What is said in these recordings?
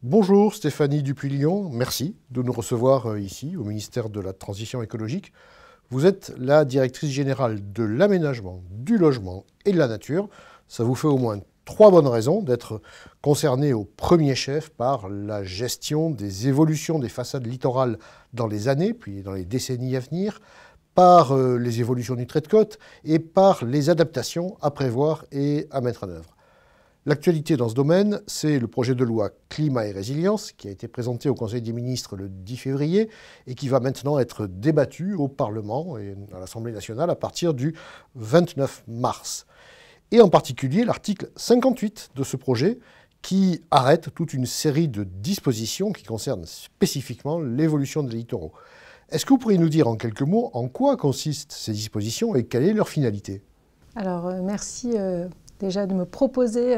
Bonjour Stéphanie Dupuy-Lyon, merci de nous recevoir ici au ministère de la Transition écologique. Vous êtes la directrice générale de l'aménagement, du logement et de la nature. Ça vous fait au moins 3 bonnes raisons d'être concerné au premier chef par la gestion des évolutions des façades littorales dans les années, puis dans les décennies à venir, par les évolutions du trait de côte et par les adaptations à prévoir et à mettre en œuvre. L'actualité dans ce domaine, c'est le projet de loi Climat et Résilience qui a été présenté au Conseil des ministres le 10 février et qui va maintenant être débattu au Parlement et à l'Assemblée nationale à partir du 29 mars. Et en particulier l'article 58 de ce projet qui arrête toute une série de dispositions qui concernent spécifiquement l'évolution des littoraux. Est-ce que vous pourriez nous dire en quelques mots en quoi consistent ces dispositions et quelle est leur finalité? Alors merci déjà de me proposer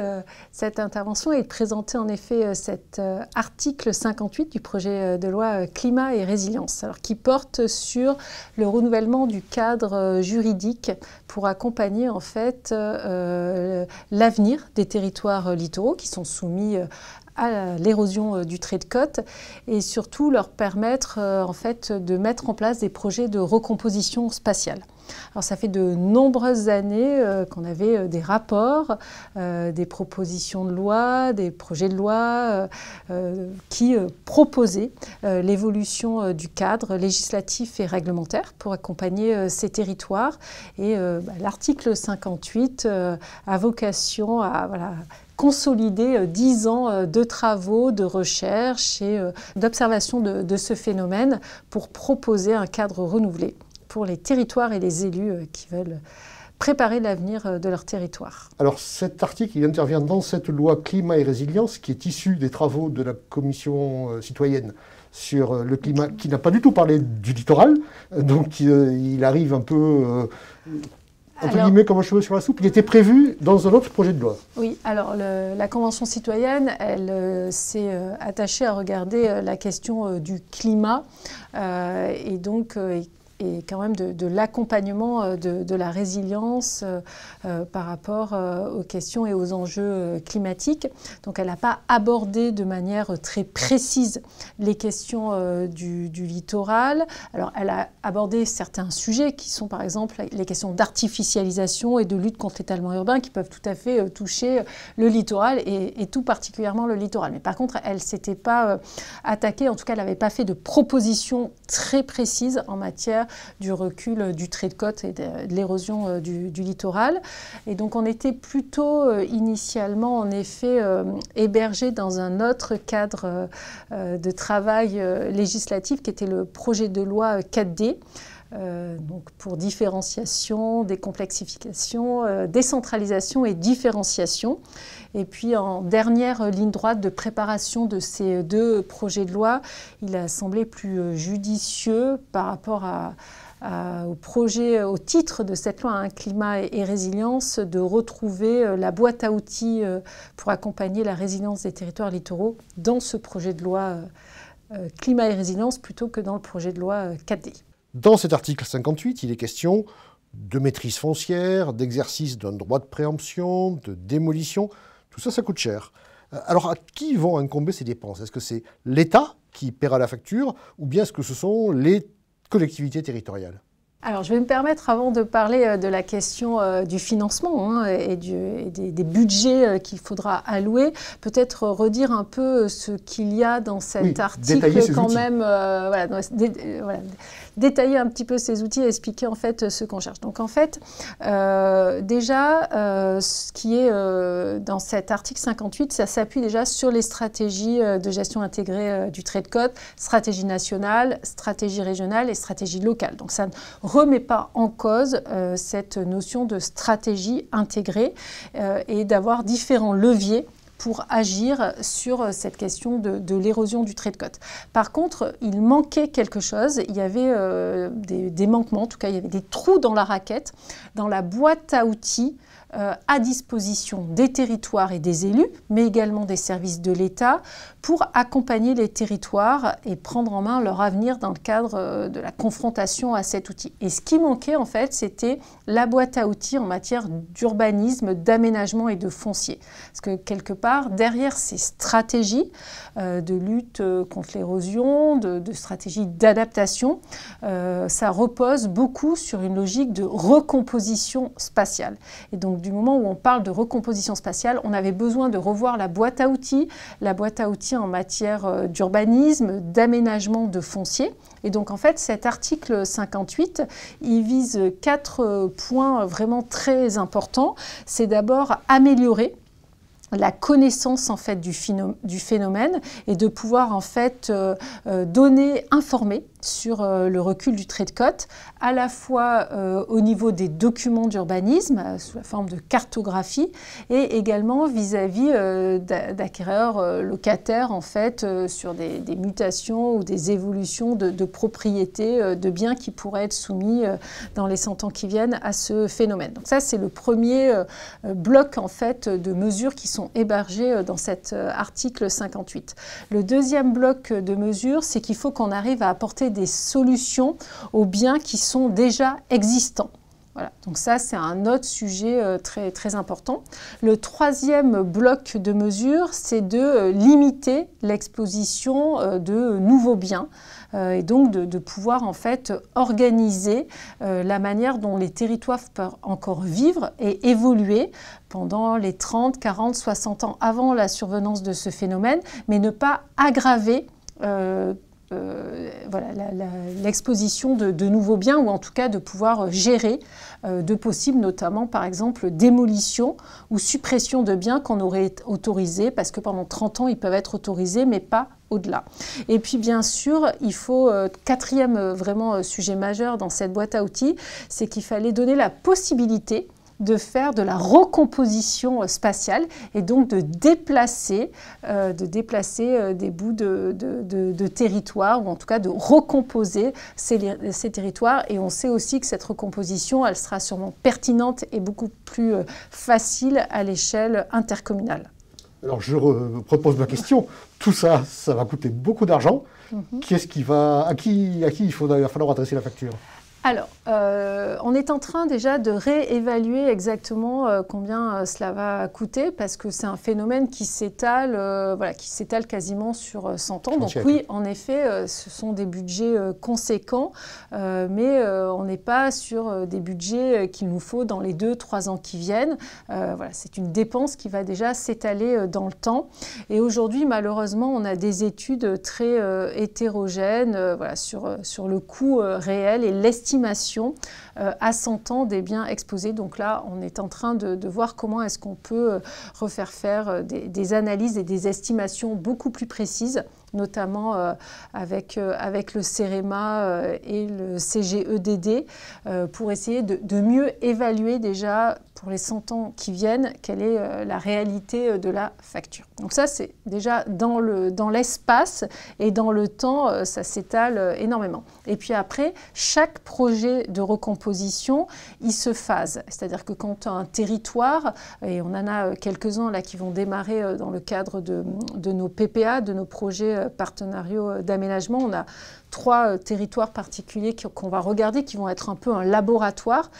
cette intervention et de présenter en effet cet article 58 du projet de loi Climat et Résilience, alors, qui porte sur le renouvellement du cadre juridique pour accompagner en fait l'avenir des territoires littoraux qui sont soumis à l'érosion du trait de côte et surtout leur permettre en fait de mettre en place des projets de recomposition spatiale. Alors ça fait de nombreuses années qu'on avait des rapports, des propositions de loi, des projets de loi qui proposaient l'évolution du cadre législatif et réglementaire pour accompagner ces territoires. Et l'article 58 a vocation à consolider 10 ans de travaux, de recherche et d'observation de ce phénomène pour proposer un cadre renouvelé pour les territoires et les élus qui veulent préparer l'avenir de leur territoire. Alors cet article, il intervient dans cette loi Climat et Résilience qui est issue des travaux de la Commission citoyenne sur le climat, qui n'a pas du tout parlé du littoral, donc il arrive un peu... entre guillemets, comme un cheveu sur la soupe, il était prévu dans un autre projet de loi. Oui, alors la Convention citoyenne, elle s'est attachée à regarder la question du climat et donc et quand même de l'accompagnement de la résilience par rapport aux questions et aux enjeux climatiques. Donc elle n'a pas abordé de manière très précise les questions du littoral. Alors elle a abordé certains sujets qui sont par exemple les questions d'artificialisation et de lutte contre l'étalement urbain qui peuvent tout à fait toucher le littoral et tout particulièrement le littoral. Mais par contre, elle ne s'était pas attaquée, en tout cas elle n'avait pas fait de propositions très précises en matière du recul du trait de côte et de l'érosion du littoral. Et donc on était plutôt initialement en effet hébergé dans un autre cadre de travail législatif qui était le projet de loi 4D. Donc pour différenciation, décomplexification, décentralisation et différenciation. Et puis en dernière ligne droite de préparation de ces deux projets de loi, il a semblé plus judicieux par rapport au titre de cette loi, Climat et Résilience, de retrouver la boîte à outils pour accompagner la résilience des territoires littoraux dans ce projet de loi Climat et Résilience plutôt que dans le projet de loi 4D. Dans cet article 58, il est question de maîtrise foncière, d'exercice d'un droit de préemption, de démolition. Tout ça, ça coûte cher. Alors, à qui vont incomber ces dépenses? Est-ce que c'est l'État qui paiera la facture ou bien est-ce que ce sont les collectivités territoriales? Alors, je vais me permettre, avant de parler de la question du financement et des budgets qu'il faudra allouer, peut-être redire un peu ce qu'il y a dans cet article quand même, détailler un petit peu ces outils et expliquer en fait ce qu'on cherche. Donc en fait, déjà, ce qui est dans cet article 58, ça s'appuie déjà sur les stratégies de gestion intégrée du trait de côte, stratégie nationale, stratégie régionale et stratégie locale. Donc ça ne remet pas en cause cette notion de stratégie intégrée et d'avoir différents leviers pour agir sur cette question de l'érosion du trait de côte. Par contre, il manquait quelque chose, il y avait des manquements, en tout cas il y avait des trous dans la raquette, dans la boîte à outils à disposition des territoires et des élus, mais également des services de l'État, pour accompagner les territoires et prendre en main leur avenir dans le cadre de la confrontation à cet outil. Et ce qui manquait, en fait, c'était la boîte à outils en matière d'urbanisme, d'aménagement et de foncier. Parce que, quelque part, derrière ces stratégies de lutte contre l'érosion, de stratégies d'adaptation, ça repose beaucoup sur une logique de recomposition spatiale. Et donc, du moment où on parle de recomposition spatiale, on avait besoin de revoir la boîte à outils en matière d'urbanisme, d'aménagement de foncier. Et donc, en fait, cet article 58, il vise 4 points vraiment très importants. C'est d'abord améliorer la connaissance en fait du phénomène et de pouvoir en fait informer sur le recul du trait de côte, à la fois au niveau des documents d'urbanisme sous la forme de cartographie et également vis-à-vis d'acquéreurs locataires en fait sur des mutations ou des évolutions de propriétés de biens qui pourraient être soumis dans les 100 ans qui viennent à ce phénomène. Donc ça c'est le premier bloc en fait de mesures qui sont hébergées dans cet article 58. Le deuxième bloc de mesures, c'est qu'il faut qu'on arrive à apporter des solutions aux biens qui sont déjà existants. Voilà, donc ça c'est un autre sujet très, très important. Le troisième bloc de mesures, c'est de limiter l'exposition de nouveaux biens et donc de pouvoir en fait organiser la manière dont les territoires peuvent encore vivre et évoluer pendant les 30, 40, 60 ans avant la survenance de ce phénomène, mais ne pas aggraver l'exposition de nouveaux biens ou en tout cas de pouvoir gérer de possibles, notamment par exemple démolition ou suppression de biens qu'on aurait autorisés parce que pendant 30 ans ils peuvent être autorisés mais pas au-delà. Et puis bien sûr, il faut, quatrième vraiment sujet majeur dans cette boîte à outils, c'est qu'il fallait donner la possibilité de faire de la recomposition spatiale et donc de déplacer des bouts de territoire ou en tout cas de recomposer ces territoires. Et on sait aussi que cette recomposition, elle sera sûrement pertinente et beaucoup plus facile à l'échelle intercommunale. Alors je repose ma question. Tout ça, ça va coûter beaucoup d'argent. À qui il va falloir adresser la facture ? Alors, on est en train déjà de réévaluer exactement combien cela va coûter parce que c'est un phénomène qui s'étale quasiment sur 100 ans. Donc oui, en effet, ce sont des budgets conséquents, mais on n'est pas sur des budgets qu'il nous faut dans les 2-3 ans qui viennent. C'est une dépense qui va déjà s'étaler dans le temps. Et aujourd'hui, malheureusement, on a des études très hétérogènes sur le coût réel et l'estimation à 100 ans des biens exposés. Donc là, on est en train de voir comment est-ce qu'on peut refaire faire des analyses et des estimations beaucoup plus précises, notamment avec le CEREMA et le CGEDD, pour essayer de mieux évaluer déjà pour les 100 ans qui viennent, quelle est la réalité de la facture. Donc ça, c'est déjà dans l'espace et dans le temps, ça s'étale énormément. Et puis après, chaque projet de recomposition, il se phase. C'est-à-dire que quand un territoire, et on en a quelques-uns là qui vont démarrer dans le cadre de nos PPA, de nos projets partenariaux d'aménagement, on a 3 territoires particuliers qu'on va regarder, qui vont être un peu un laboratoire.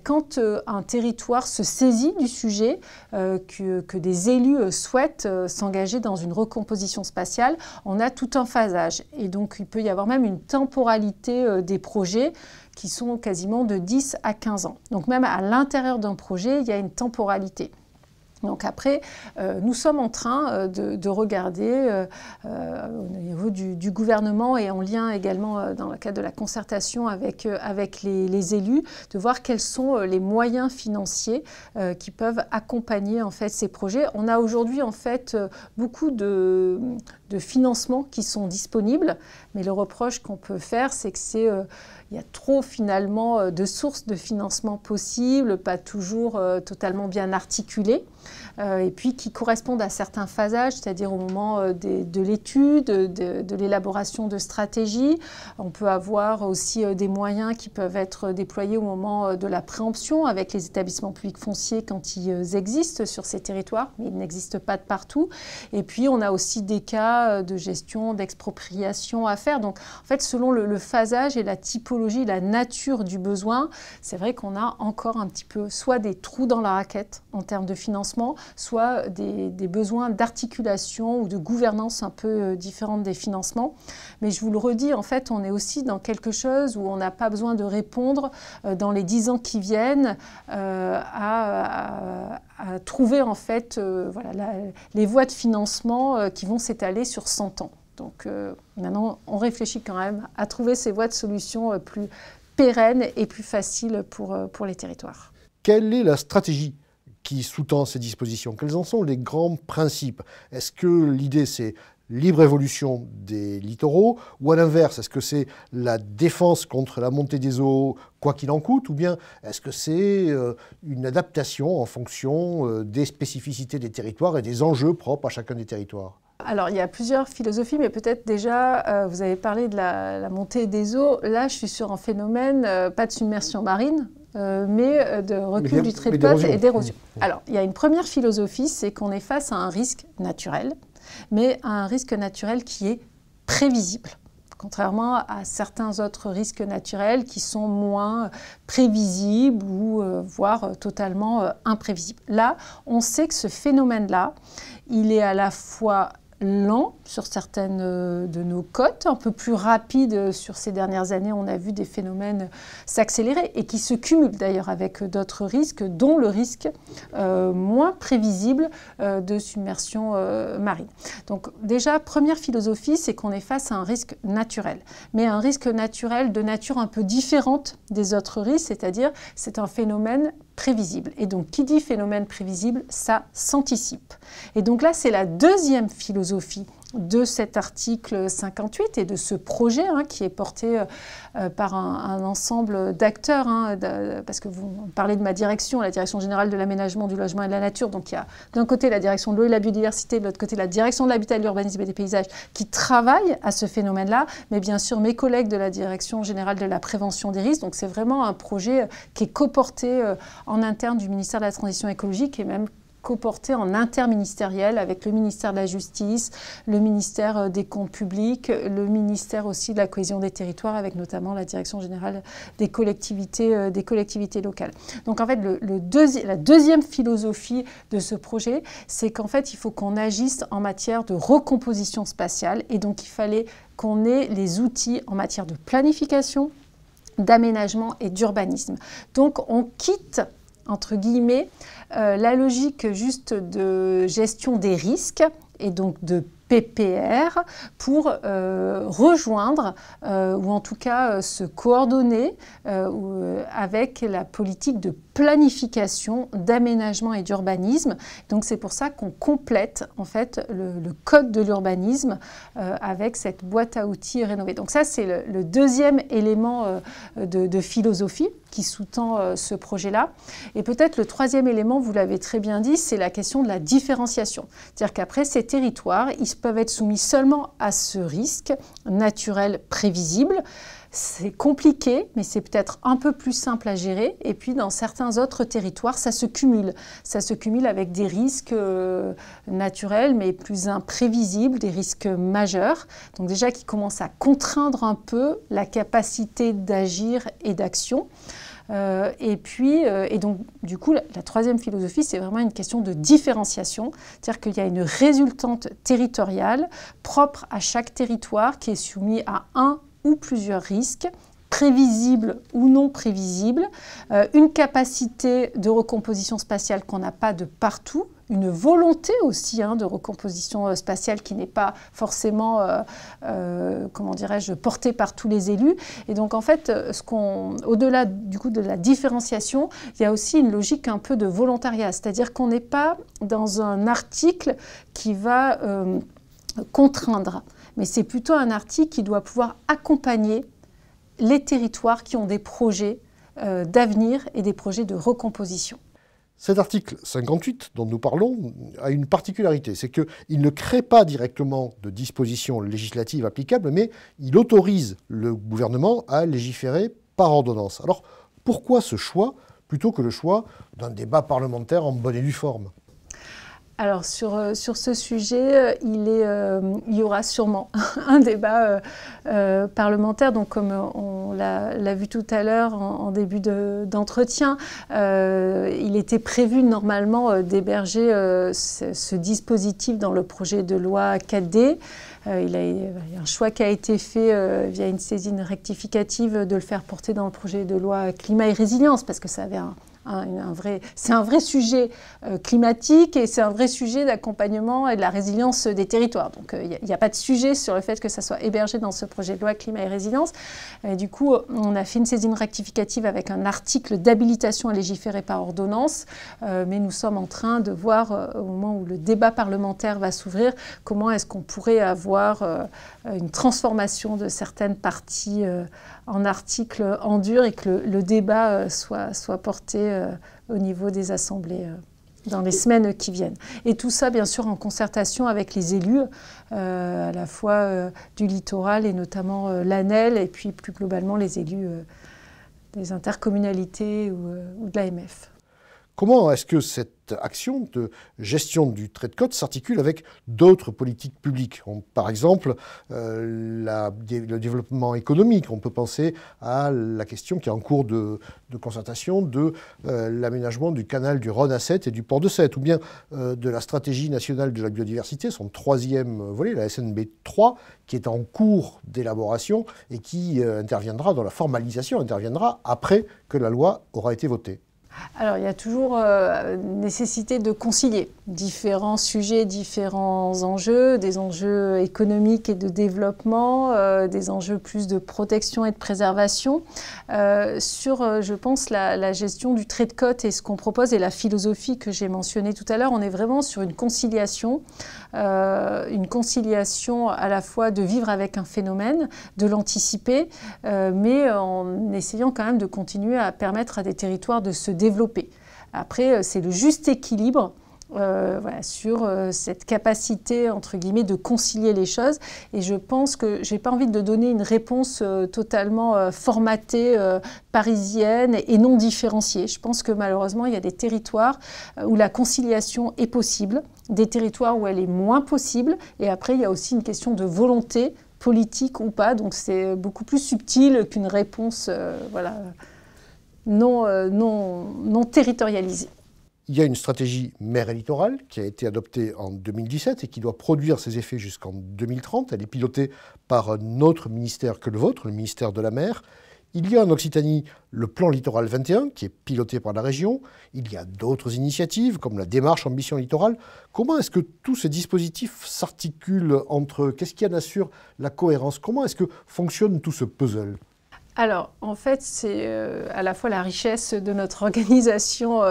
Quand un territoire se saisit du sujet, que des élus souhaitent s'engager dans une recomposition spatiale, on a tout un phasage. Et donc, il peut y avoir même une temporalité des projets qui sont quasiment de 10 à 15 ans. Donc, même à l'intérieur d'un projet, il y a une temporalité. Donc après, nous sommes en train de regarder au niveau du gouvernement et en lien également dans le cadre de la concertation avec les élus, de voir quels sont les moyens financiers qui peuvent accompagner en fait ces projets. On a aujourd'hui en fait beaucoup de de financement qui sont disponibles. Mais le reproche qu'on peut faire, c'est que il y a trop finalement de sources de financement possibles, pas toujours totalement bien articulées, et puis qui correspondent à certains phasages, c'est-à-dire au moment de l'étude, de l'élaboration de stratégies. On peut avoir aussi des moyens qui peuvent être déployés au moment de la préemption avec les établissements publics fonciers quand ils existent sur ces territoires, mais ils n'existent pas de partout. Et puis on a aussi des cas de gestion, d'expropriation à faire. Donc en fait, selon le phasage et la typologie, la nature du besoin, c'est vrai qu'on a encore un petit peu soit des trous dans la raquette en termes de financement, soit des besoins d'articulation ou de gouvernance un peu différente des financements. Mais je vous le redis, en fait, on est aussi dans quelque chose où on n'a pas besoin de répondre dans les 10 ans qui viennent à trouver en fait voilà, les voies de financement qui vont s'étaler sur 100 ans. Donc maintenant, on réfléchit quand même à trouver ces voies de solutions plus pérennes et plus faciles pour les territoires. Quelle est la stratégie qui sous-tend ces dispositions? Quels en sont les grands principes? Est-ce que l'idée, c'est libre évolution des littoraux, ou à l'inverse, est-ce que c'est la défense contre la montée des eaux, quoi qu'il en coûte, ou bien est-ce que c'est une adaptation en fonction des spécificités des territoires et des enjeux propres à chacun des territoires? Alors, il y a plusieurs philosophies, mais peut-être déjà, vous avez parlé de la montée des eaux. Là, je suis sur un phénomène, pas de submersion marine, mais de recul du trait de côte et d'érosion. Alors, il y a une première philosophie, c'est qu'on est face à un risque naturel, mais à un risque naturel qui est prévisible, contrairement à certains autres risques naturels qui sont moins prévisibles ou voire totalement imprévisibles. Là, on sait que ce phénomène-là, il est à la fois lent sur certaines de nos côtes, un peu plus rapide sur ces dernières années. On a vu des phénomènes s'accélérer et qui se cumulent d'ailleurs avec d'autres risques, dont le risque moins prévisible de submersion marine. Donc déjà, première philosophie, c'est qu'on est face à un risque naturel, mais un risque naturel de nature un peu différente des autres risques, c'est-à-dire c'est un phénomène prévisible. Et donc, qui dit phénomène prévisible, ça s'anticipe. Et donc là, c'est la deuxième philosophie de cet article 58 et de ce projet qui est porté par un ensemble d'acteurs, parce que vous parlez de ma direction, la Direction générale de l'aménagement, du logement et de la nature. Donc il y a d'un côté la Direction de l'eau et de la biodiversité, de l'autre côté la Direction de l'habitat, de l'urbanisme et des paysages qui travaillent à ce phénomène-là, mais bien sûr mes collègues de la Direction générale de la prévention des risques. Donc c'est vraiment un projet qui est coporté en interne du ministère de la Transition écologique et même coporté en interministériel avec le ministère de la Justice, le ministère des Comptes publics, le ministère aussi de la Cohésion des territoires avec notamment la Direction générale des collectivités locales. Donc en fait, la deuxième philosophie de ce projet, c'est qu'en fait, il faut qu'on agisse en matière de recomposition spatiale et donc il fallait qu'on ait les outils en matière de planification, d'aménagement et d'urbanisme. Donc on quitte entre guillemets, la logique juste de gestion des risques et donc de PPR pour rejoindre ou en tout cas se coordonner avec la politique de planification, d'aménagement et d'urbanisme. Donc c'est pour ça qu'on complète en fait le code de l'urbanisme avec cette boîte à outils rénovée. Donc ça c'est le deuxième élément de philosophie qui sous-tend ce projet-là. Et peut-être le troisième élément, vous l'avez très bien dit, c'est la question de la différenciation. C'est-à-dire qu'après ces territoires, ils peuvent être soumis seulement à ce risque naturel prévisible. C'est compliqué, mais c'est peut-être un peu plus simple à gérer. Et puis, dans certains autres territoires, ça se cumule. Ça se cumule avec des risques naturels, mais plus imprévisibles, des risques majeurs. Donc déjà, qui commencent à contraindre un peu la capacité d'agir et d'action. Et donc, du coup, la troisième philosophie, c'est vraiment une question de différenciation. C'est-à-dire qu'il y a une résultante territoriale propre à chaque territoire qui est soumis à un ou plusieurs risques, prévisibles ou non prévisibles, une capacité de recomposition spatiale qu'on n'a pas de partout, une volonté aussi de recomposition spatiale qui n'est pas forcément, comment dirais-je, portée par tous les élus. Et donc en fait, au-delà du coup de la différenciation, il y a aussi une logique un peu de volontariat, c'est-à-dire qu'on n'est pas dans un article qui va contraindre, mais c'est plutôt un article qui doit pouvoir accompagner les territoires qui ont des projets d'avenir et des projets de recomposition. Cet article 58 dont nous parlons a une particularité, c'est qu'il ne crée pas directement de dispositions législatives applicables, mais il autorise le gouvernement à légiférer par ordonnance. Alors pourquoi ce choix plutôt que le choix d'un débat parlementaire en bonne et due forme ? Alors sur ce sujet, il y aura sûrement un débat parlementaire. Donc comme on l'a vu tout à l'heure en début d'entretien, il était prévu normalement d'héberger ce dispositif dans le projet de loi 4D. Il y a un choix qui a été fait via une saisine rectificative de le faire porter dans le projet de loi climat et résilience parce que ça avait c'est un vrai sujet climatique et c'est un vrai sujet d'accompagnement et de la résilience des territoires. Donc il n'y a pas de sujet sur le fait que ça soit hébergé dans ce projet de loi climat et résilience. Et du coup, on a fait une saisine rectificative avec un article d'habilitation à légiférer par ordonnance, mais nous sommes en train de voir au moment où le débat parlementaire va s'ouvrir, comment est-ce qu'on pourrait avoir une transformation de certaines parties en articles en dur et que le débat soit porté au niveau des assemblées dans les semaines qui viennent. Et tout ça, bien sûr, en concertation avec les élus, à la fois du littoral et notamment l'ANEL, et puis plus globalement les élus des intercommunalités ou de l'AMF. Comment est-ce que cette action de gestion du trait de côte s'articule avec d'autres politiques publiques ? Par exemple, le développement économique. On peut penser à la question qui est en cours de concertation de l'aménagement du canal du Rhône à Sète et du port de Sète, ou bien de la stratégie nationale de la biodiversité, son troisième volet, la SNB 3, qui est en cours d'élaboration et qui interviendra dans la formalisation, interviendra après que la loi aura été votée. Alors, il y a toujours nécessité de concilier différents sujets, différents enjeux, des enjeux économiques et de développement, des enjeux plus de protection et de préservation. Je pense, la gestion du trait de côte et ce qu'on propose et la philosophie que j'ai mentionnée tout à l'heure, on est vraiment sur une conciliation à la fois de vivre avec un phénomène, de l'anticiper, mais en essayant quand même de continuer à permettre à des territoires de se développer. Après, c'est le juste équilibre sur cette capacité, entre guillemets, de concilier les choses. Et je pense que je n'ai pas envie de donner une réponse totalement formatée, parisienne et non différenciée. Je pense que malheureusement, il y a des territoires où la conciliation est possible, des territoires où elle est moins possible. Et après, il y a aussi une question de volonté politique ou pas. Donc c'est beaucoup plus subtil qu'une réponse non territorialisée. Il y a une stratégie mer et littoral qui a été adoptée en 2017 et qui doit produire ses effets jusqu'en 2030. Elle est pilotée par un autre ministère que le vôtre, le ministère de la Mer. Il y a en Occitanie le plan Littoral 21 qui est piloté par la région. Il y a d'autres initiatives comme la démarche Ambition Littorale. Comment est-ce que tous ces dispositifs s'articulent entre eux? Qu'est-ce qui en assure la cohérence? Comment est-ce que fonctionne tout ce puzzle? Alors, en fait, c'est à la fois la richesse de notre organisation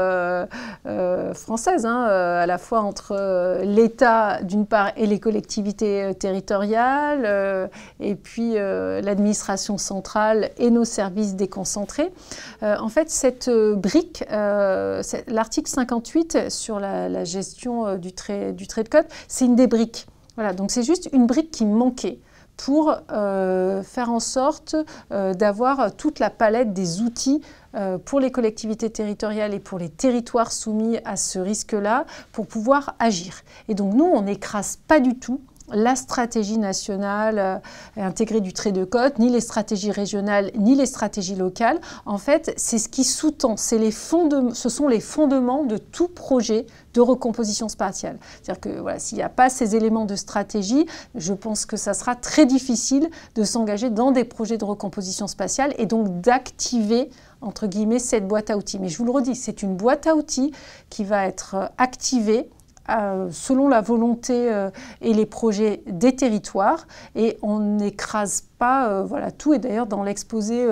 française, à la fois entre l'État, d'une part, et les collectivités territoriales, et puis l'administration centrale et nos services déconcentrés. En fait, cette brique, l'article 58 sur la gestion du trait de côte, c'est une des briques. Voilà, donc c'est juste une brique qui manquait pour faire en sorte d'avoir toute la palette des outils pour les collectivités territoriales et pour les territoires soumis à ce risque-là pour pouvoir agir. Et donc nous, on n'écrase pas du tout la stratégie nationale intégrée du trait de côte, ni les stratégies régionales, ni les stratégies locales. En fait, c'est ce qui sous-tend, ce sont les fondements de tout projet de recomposition spatiale. C'est-à-dire que voilà, s'il n'y a pas ces éléments de stratégie, je pense que ça sera très difficile de s'engager dans des projets de recomposition spatiale et donc d'activer, entre guillemets, cette boîte à outils. Mais je vous le redis, c'est une boîte à outils qui va être activée selon la volonté et les projets des territoires, et on n'écrase pas tout. Et d'ailleurs, dans l'exposé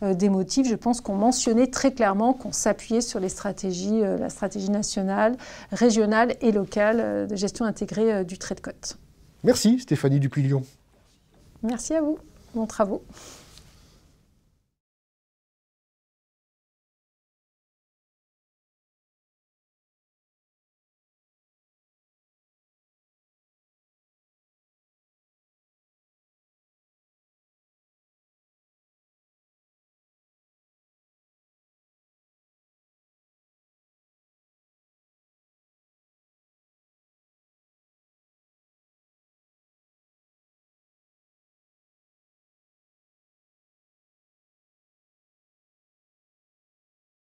des motifs, je pense qu'on mentionnait très clairement qu'on s'appuyait sur les stratégies, la stratégie nationale, régionale et locale de gestion intégrée du trait de côte. Merci Stéphanie Dupuy-Lyon. Merci à vous, bons travaux.